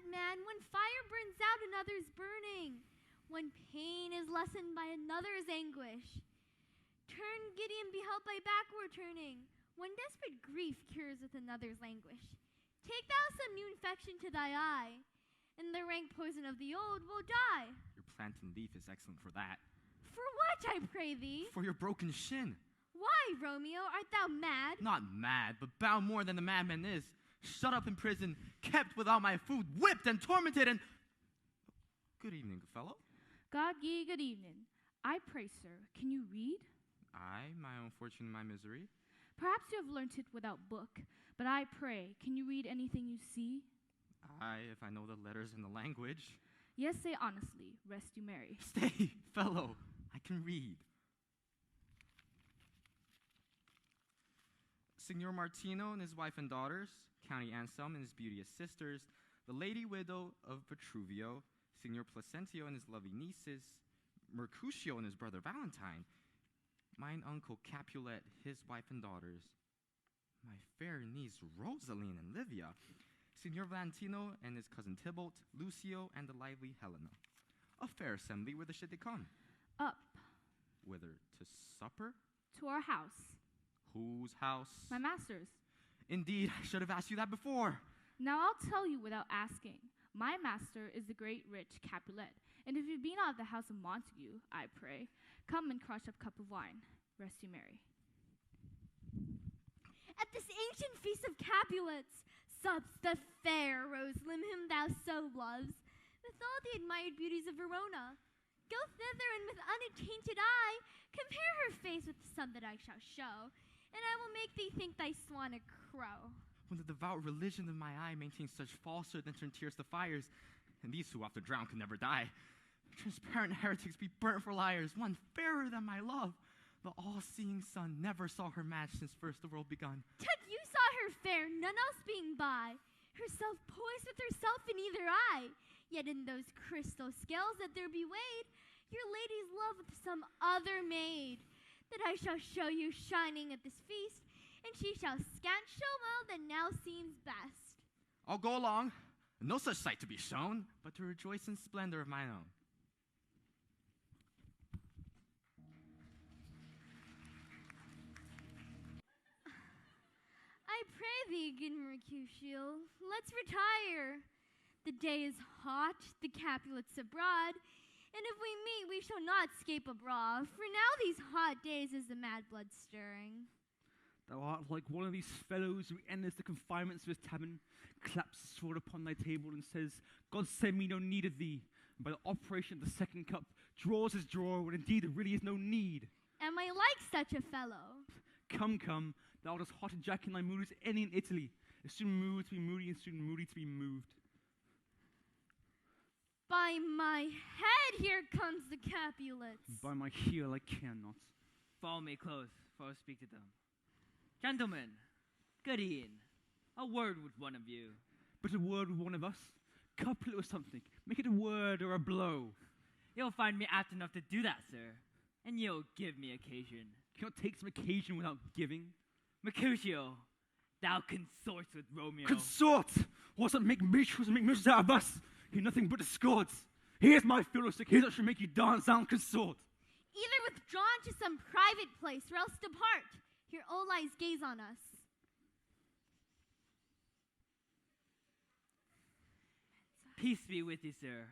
man, one fire burns out, another's burning. One pain is lessened by another's anguish. Turn, Gideon, beheld by backward turning. One desperate grief cures with another's languish. Take thou some new infection to thy eye, and the rank poison of the old will die. Your plant and leaf is excellent for that. For what, I pray thee? For your broken shin. Why, Romeo? Art thou mad? Not mad, but bound more than the madman is. Shut up in prison, kept without my food, whipped and tormented and... Good evening, good fellow. God ye good evening. I pray, sir, can you read? I, my own fortune and my misery. Perhaps you have learnt it without book, but I pray, can you read anything you see? I, if I know the letters and the language. Yes, say honestly, rest you merry. Stay, fellow, I can read. Signor Martino and his wife and daughters, County Anselm and his beauteous sisters, the lady widow of Petruvio, Signor Placentio and his lovely nieces, Mercutio and his brother Valentine, mine uncle Capulet, his wife and daughters, my fair niece Rosaline and Livia, Signor Valentino and his cousin Tybalt, Lucio and the lively Helena. A fair assembly, whither should they come? Up. Whither? To supper? To our house. Whose house? My master's. Indeed, I should have asked you that before. Now I'll tell you without asking. My master is the great rich Capulet, and if you be not of the house of Montague, I pray, come and crush up cup of wine. Rest you merry. At this ancient feast of Capulets, sups the fair Rosalim whom thou so loves, with all the admired beauties of Verona. Go thither, and with unattainted eye, compare her face with the sun that I shall show, and I will make thee think thy swan a crow. When the devout religion of my eye maintains such falsehood and turn tears to fires, and these who after drown can never die, transparent heretics be burnt for liars, one fairer than my love. The all-seeing sun never saw her match since first the world begun. Tut, you saw her fair, none else being by, herself poised with herself in either eye. Yet in those crystal scales that there be weighed, your lady's love with some other maid, that I shall show you shining at this feast, and she shall scant show well that now seems best. I'll go along, no such sight to be shown, but to rejoice in splendor of mine own. I pray thee, good Mercutio, let's retire. The day is hot, the Capulets abroad, and if we meet, we shall not scape abroad, for now these hot days is the mad blood stirring. Thou art like one of these fellows who enters the confinements of his tavern, claps his sword upon thy table, and says, God send me no need of thee, and by the operation of the second cup, draws his drawer when indeed there really is no need. Am I like such a fellow? Come, come, thou art as hot a jack in thy mood as any in Italy, as soon moved to be moody, and soon moody to be moved. By my head, here comes the Capulets. By my heel I cannot. Follow me close, for I'll speak to them. Gentlemen, good evening. A word with one of you. But a word with one of us? Couplet or something. Make it a word or a blow. You'll find me apt enough to do that, sir. And you'll give me occasion. Cannot take some occasion without giving. Mercutio, thou consorts with Romeo. Consort! What's that make mistress out of us? You're nothing but discords. Here's my fiddlestick. Here's what should make you dance down consort. Either withdrawn to some private place, or else depart. Here all eyes gaze on us. Peace be with you, sir.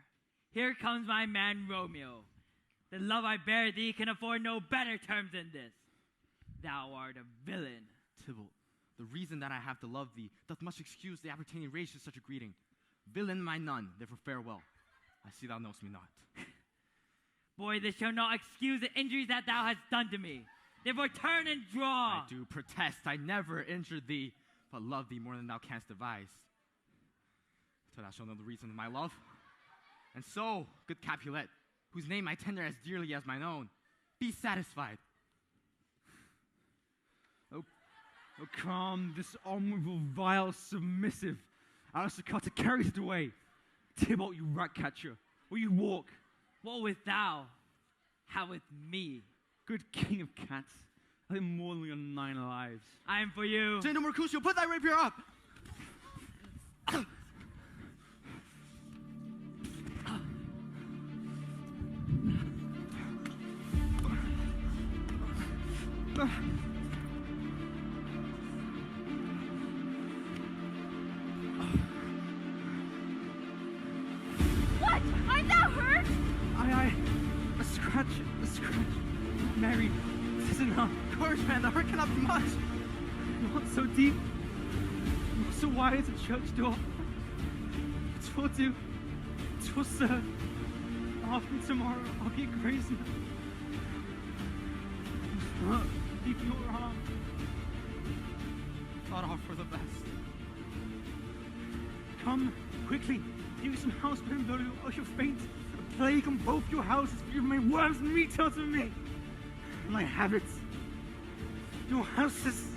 Here comes my man Romeo. The love I bear thee can afford no better terms than this. Thou art a villain. Tybalt, the reason that I have to love thee doth much excuse the appertaining rage to such a greeting. Villain my none, therefore farewell. I see thou knowest me not. Boy, this shall not excuse the injuries that thou hast done to me. Therefore turn and draw. I do protest I never injured thee, but love thee more than thou canst devise. Till thou shalt know the reason of my love. And so, good Capulet, whose name I tender as dearly as mine own, be satisfied. Oh, calm this honorable, vile, submissive. Aristocrata carries it away. Tybalt, you rat catcher, will you walk? What with thou? How with me? Good king of cats, I think more than your 9 lives. I am for you. General Mercutio, put thy rapier up! What? Art thou hurt? A scratch. Mary, this is enough. Courage, man, the hurt cannot be much. Not so deep, not so wide as a church door. It will do. It will serve. After tomorrow, I'll get grace now. Leave your arm. Thought all for the best. Come, quickly. Take some house and blow you, or you'll faint. A plague on both your houses, for you may worms and meat out of me. My habits. Your houses.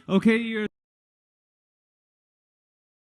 Okay, your